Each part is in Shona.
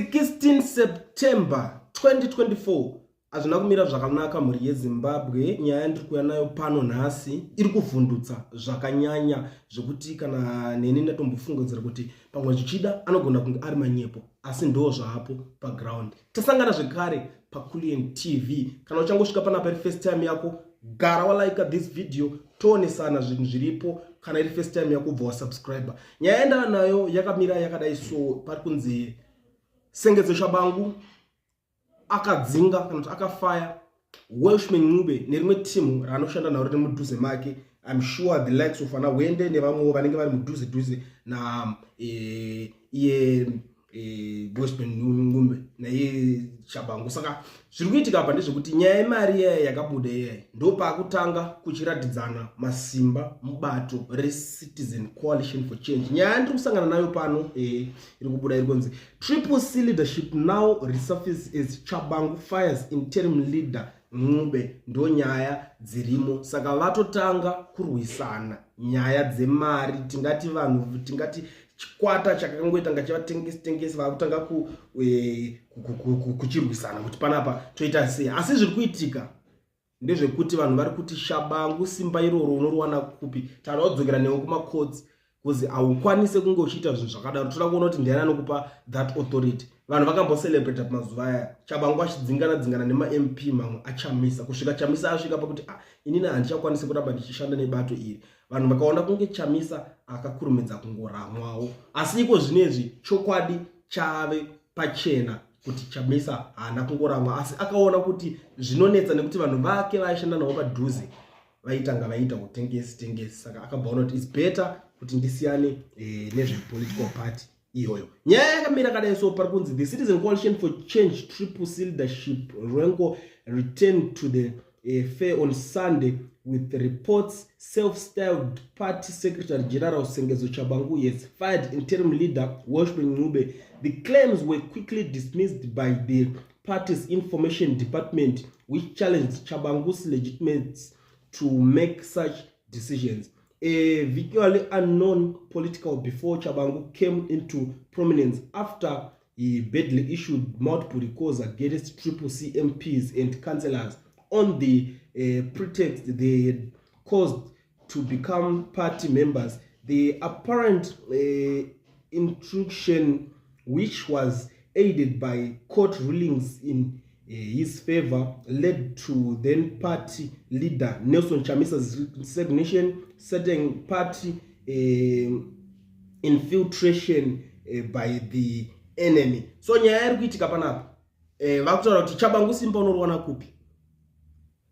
16 September 2024 azvina kumira zvakanaka mhuri yeZimbabwe. Nyaya ndiri kuuya nayo pano nhasi iri kuvhundutsa zvakanyanya zvekuti kana neni ndatombofungidzira kuti pamwe zvichida anogona kunge ari manyepo, asi ndo zvapo paground. Tasangana zvekare paKulian TV. Kana uchangosvika panapa iri first time yako, gara walike this video, toonesana zvinhu zviripo. Kana iri first time yako, bva wasubscribe. Nyaya yandava nayo yakamira yakadai so, pari kunzi Sengezo Shabangu akadzinga kana kuti akafaya Welshman Ncube nerimwe timu ranoshanda naro riri mudhuze make. I'm sure the likes of Wende nevamwe vanenge vari mudhuze dhuze na iye Welshman Ncube naiye Shabangu. Saka zviri kuitika apa ndezvekuti nyaya yemari yakabuda ndo paakutanga kuchiratidzana masimba mubato reCitizen Coalition for Change. Nyaya ndiri kusangana nayo pano iri kubuda iri kunzi Triple C leadership now resurfaces as Shabangu fires interim leader Ncube. Ndo nyaya dzirimo. Saka vatotanga kurwisana nyaya dzemari. Tingati vanhu, tingati chikwata chakangoita ngachivatengesi vakutanga kuchirwisana kuti panapa toita sei. Asi zviri kuitika ndezvekuti vanhu vari kuti Shabangu simba iroro unoriwana kupi. Tara wadzokera newe kumacourts kuzi haukwanise kunge uchiita zvinhu zvakadaro. Toda kuona kuti ndiani anokupa that authority. Vanhu vakambocelebrate pamazuva aya Shabangu achidzingana nema-MP mamwe achamisa. Kusvika Chamisa asvika pakuti inini handichakwanisi kuramba ndichishanda nebato iri. Vanhu vakaona kunge Chamisa akakurumidza kungoramwawo. Asi iko zvinezvi chokwadi chave pachena kuti Chamisa haana kungoramwa, asi akaona kuti zvinonetsa nekuti vanhu vake vaishanda navo padhuze vaita kutengesi. Saka akabvaona kuti it's better kuti ndisiyane nezvepolitical party iyoyo. Nyaya yakamira kadai so, pari kunzi the Citizen Coalition for Change Triple C leadership Renko returned to the fair on Sunday with reports self-styled party secretary general Sengezo Shabangu has fired interim leader Welshman Ncube. The claims were quickly dismissed by the party's information department, which challenged Shabangu's legitimacy to make such decisions. A virtually unknown political before Shabangu came into prominence after he badly issued multiple recalls against Triple C MPs and councillors on the pretext they had caused to become party members. The apparent intrusion, which was aided by court rulings in his favor, led to then party leader Nelson Chamisa's resignation, setting party infiltration by the enemy. So nyaya iri kuitika panapa vakutaura kuti Shabangu simba unoriwana kupi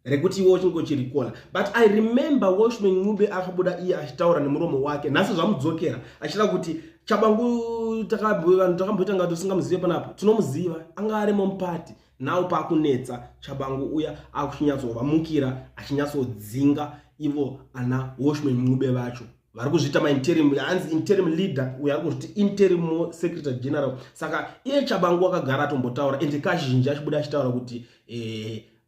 rekuti iwo chingochirikola. But I remember Welshman Ncube akabuda iye achitaura nemuromo wake, nhasi zvamudzokera achida kuti Shabangu takamboita ngati usingamuzive panapa, tinomuziva, anga ari mumupati. Nawo pakunetsa Shabangu uya akuchinyatsovamukira achinyatsodzinga ivo ana Welshman Ncube vacho vari kuzviita mainterim, hanzi interim leader uya ari kuzviti interim secretary general. Saka iye Shabangu akagara atombotaura ende kazhinji achibuda achitaura kuti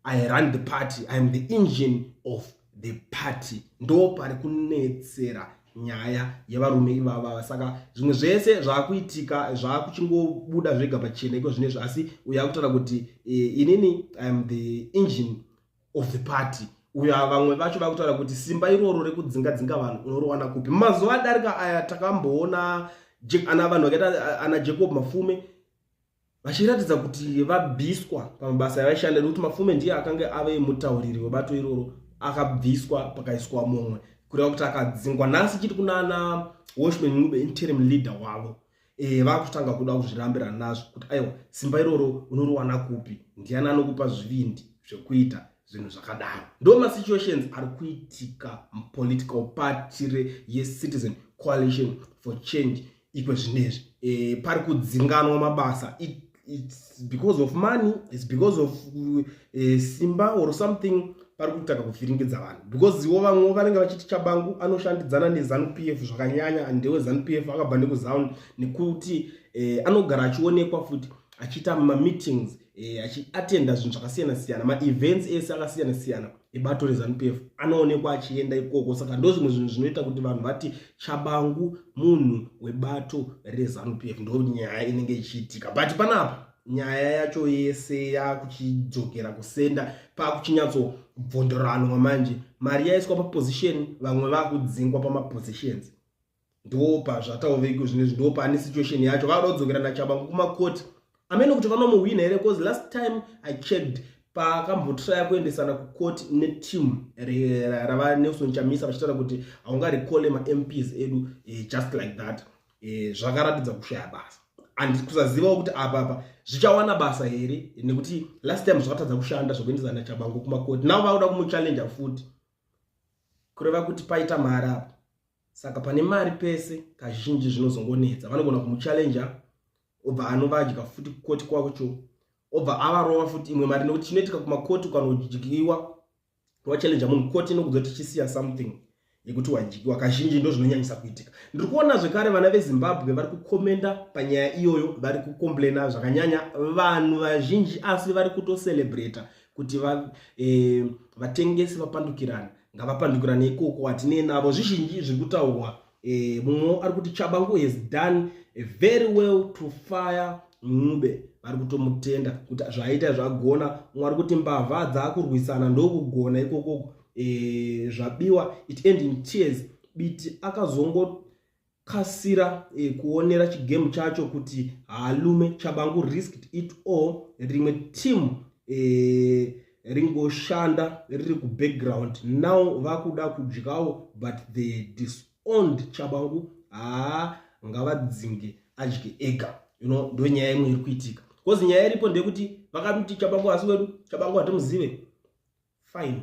I run the party, I am the engine of the party. Ndo pari kunetsera nyaya yevarume ivava. Saka zvimwe zvese zvakuitika zvakuchingobuda zvega pachena iko zvinezvi, asi uya kutaura kuti inini I am the engine of the party. Uya vamwe vacho vakutaura kuti simba iroro rekudzinga vanhu unoriwana kupi. Mazuva adarika aya takamboona ana vanhu vakaita ana Jacob Mafume vachiratidza kuti vabviswa pamabasa avaishanda, nekuti Mafume ndiye akanga ave mutauriri webato iroro, akabviswa pakaiswa mumwe kureva kuti akadzingwa. Nhasi chiti kunana Welshman Ncube interim leader wavo vakutanga kuda kuzvirambira nazvo kuti aiwa simba iroro unoriwana kupi, ndiani anokupa zvivindi zvekuita zvinhu zvakadaro. Ndo masituations ari kuitika mupolitical party yeCitizen Coalition for Change iko zvinezvi. Pari kudzinganwa mabasa. It's because of money, it's because of simba or something. Pari kutaka kuvhiringidza vanhu because ivo vamwe vanenge vachiti Shabangu anoshandidzana neZANU-PF zvakanyanya, andewe ZANU-PF akabva nekuZANU nekuti anogara achionekwa futi achiita meetings achiatenda zvinhu zvakasiyana-siyana, maevents ese akasiyana-siyana ebato reZANU-PF anoonekwa achienda ikoko. Saka ndo zvimwe zvinhu zvinoita kuti vanhu vati Chabangu munhu webato reZANU-PF. Ndo nyaya inenge ichiitika, but panapa nyaya yacho yese yakuchidzokera kusenda pakuchinyatsobvondoranwa manje. Mari yaiswa paposition, vamwe vakudzingwa pamapositions. Ndo pazvatauveko zvinezvi, ndo pane situation yacho. Vanoda kudzokera naChabangu kumakoti amene kuti vanomuhwina here, because last time I checked pakambotraya kuendesana kukoti netimu rava Nelson Chamisa vachitaura kuti haungarikole maMPs edu just like that. Zvakaratidza kushaya basa, and kusazivawo kuti apa zvichawana basa here, nekuti last time zvakatadza kushanda zvokuendesana naChabangu kumakoti. Navo vauda kumuchallenge futi, kureva kuti paita mari apa. Saka pane mari pese kazhinji zvinozongonetsa. Vanogona kumuchallenge obva anovadya futi kukoti kwacho, obva avarova futi imwe mari, nekuti chinoitika kumakoti ukanodyiwa wachallenge munhu, koti inokuzoti chisiya something yekuti wadyiwa. Kazhinji ndo zvinonyanyisa kuitika. Ndiri kuona zvekare vana veZimbabwe vari kukomenda panyaya iyoyo, vari kukomplaina zvakanyanya vanhu vazhinji, asi vari kutocelebrata kuti vatengesi vapandukirana, ngavapandukirane ikoko, hatinei navo. Zvizhinji zviri kutaurwa, mumwe ari kuti Chabangu has done very well to fire Ncube. Vari kutomutenda kuti zvaita zvagona. Mumwe ari kuti mbavha dzaakurwisana ndokugona ikoko zvabiwa, it end in tears. Biti akazongokasira kuonera chigame chacho kuti halume Chabangu risked it all. Rimwe team ringoshanda riri kubackground, now vakuda kudyawo, but they disowned Chabangu. Ngavadzinge adye ega, ndo nyaya imwe iri kuitika. Because nyaya iripo ndekuti vakamuti Chabangu asi wedu Chabangu hatimuzive, fine.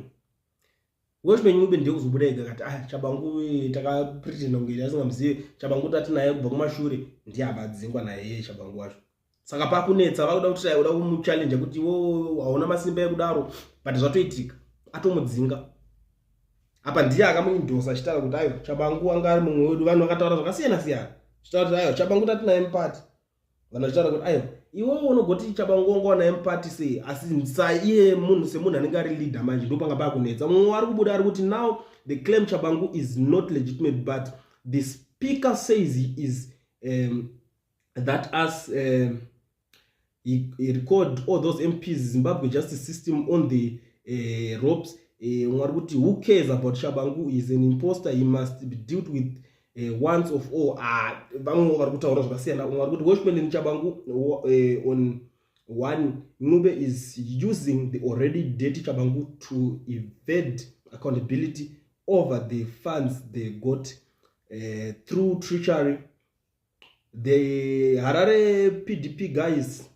Weshmen Ncube ndiye kuzobuda ega kati Chabangu takapretenda kunge asingamuzive. Chabangu tati naye kubva kumashure ndiye abadzingwa naye Chabangu wacho. Saka pakunetsa vakuda kuti uda kumuchallenge kuti hauna masimba ekudaro, but zvatoitika atomudzinga. Apa ndiye akamuindosa achitaura kuti ayo Chabangu anga ari mumwe wedu. Vanhu vakataura zvakasiyana-siyana chitaura kuti ayo Chabangu tati naye mupati. Vanhu vachitaura kuti ayo iwewe unogoti Chabangu wanga naye mupati sei, asi saiye munhu semunhu anenge ari leader manje ndo panga pakunetsa. Mumwe ari kubuda ari kuti now the claim Chabangu is not legitimate, but the speaker says he is that as he recorded all those MPs Zimbabwe justice system on the ropes. Who cares about Chabangu? He is an imposter, he must be dealt with once of all. Watchman in Chabangu on one, Ncube is using the already dirty Chabangu to evade accountability over the funds they got through treachery. The Harare PDP guys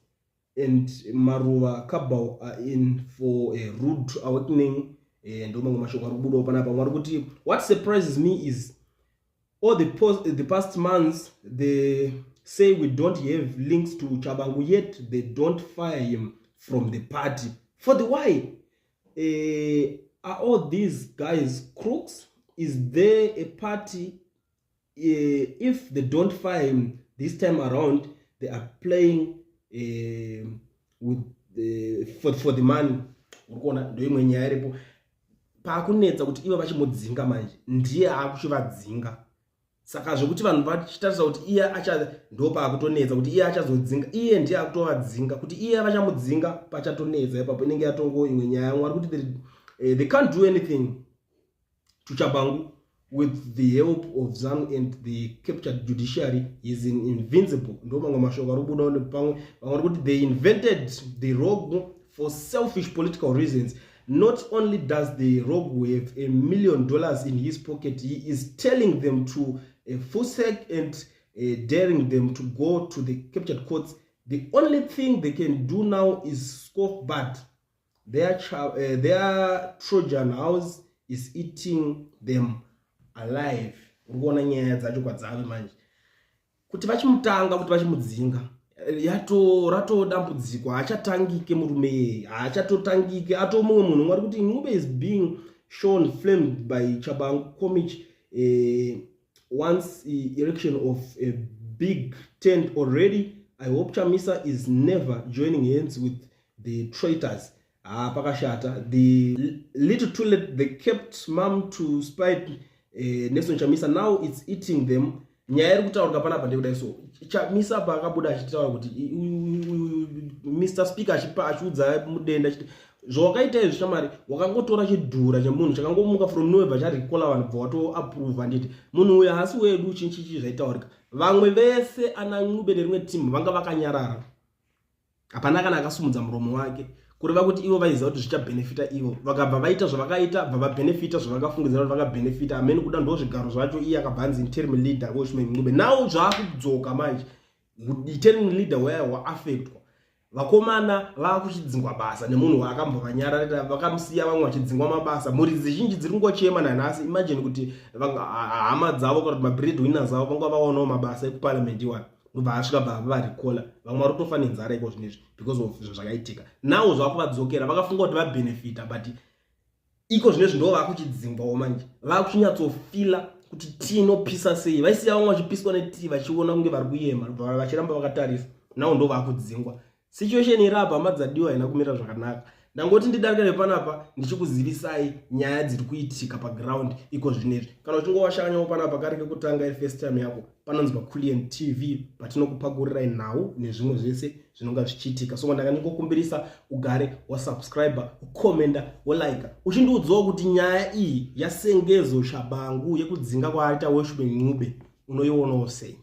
and Maruwa Kabau are in for a rude awakening. What surprises me is all the past months they say we don't have links to Chabangu, yet they don't fire him from the party. For the why? Are all these guys crooks? Is there a party? If they don't fire him this time around, they are playing with for the money. Ndo imwe nyaya iripo pakunetsa kuti ivo vachimudzinga manje, ndiye akuchivadzinga. Saka zvokuti vanhu vachitarisa kuti iye ndo paakutonetsa kuti iye achazodzinga, iye ndiye akutovadzinga. Kuti iye vachamudzinga pachatonetsa ipapo inenge yatongo imwe nyaya yamwe. Vari kuti they can't do anything to Chabangu with the help of ZANU and the captured judiciary. Is invincible. Ndo mamwe mashoko ari kubuda pamwe. Vari kuti they invented the rogue for selfish political reasons. Not only does the rogue have $1 million in his pocket, he is telling them to forsake and daring them to go to the captured courts. The only thing they can do now is scoff bad. Their Trojan house is eating them alive. Urikuona nyaya dzacho kwadzave manje. Kuti vachimutanga, kuti vachimudzinga, rato dambudziko, haachatangike murume, haachatotangike atomumwe munhu. Vari kuti Ncube is being shown flamed by Chabangu Komich once erection of a big tent already. I hope Chamisa is never joining hands with the traitors pakashata. The little too late they kept mom to spite Nelson Chamisa, now it's eating them. Nyaya iri kutaurwa panapa ndekuda so Chamisa paakabuda achitaura kuti Mr Speaker achiudza mudenda achiti zvawakaita izvi shamari wakangotora chidhura chemunhu chakangomuka from nowhere charikola vanhu bva wato approve anditi munhu uyu hasi wedu chinchichi zvaitaurika. Vamwe vese ana Ncube nerimwe timu vanga vakanyarara, hapana kana akasumudza muromo wake kureva kuti ivo vaiziva kuti zvichabenefita ivo, vakabva vaita zvavakaita bva vabenefita zvavakafungidzira kuti vakabenefita. Amene kuda ndo zvigaro zvacho iye akabva anzi interim leader weShumeni Ncube. Nawo zvakudzoka manje interim leader waya waaffectwa, vakomana vakuchidzingwa basa nemunhu waakambovanyararira, vakamusiya vamwe vachidzingwa mabasa, mhuri zhinji dziri kungochema nanhasi. Imagine kuti hama dzavo kana kuti mabreadwinners avo vanga vaonawo mabasa ekuparliament iwana ndobva asvika bva varikola, vamwe vari kutofa nenzara iko zvinezvi because of zvinhu zvakaitika. Nawo zvakuvadzokera vakafunga kuti vabenefita, but iko zvinezvi ndo vakuchidzingwawo manje, vakuchinyatsofila kuti tii inopisa sei. Vaisiya vamwe vachipiswa netii vachiona kunge vari kuyema vachiramba vakatarisa, nawo ndo vakudzingwa. Situation iri apa madzadiwa haina kumira zvakanaka. Ndangoti ndidarikire panapa ndichikuzivisai nyaya dziri kuitika paground iko zvinezvi. Kana uchingowashanyawo panapa kari kekutanga iri first time yako, panonzi Kulian TV patinokupagurirai nhau nezvimwe zvese zvinonga zvichiitika. So ndakandikukumbirisa ugare wasubscriber, ukomenda, wolike, uchindiudzawo kuti nyaya iyi yasengezo shabangu yekudzinga kwaita weShumeni Ncube unoionawo sei.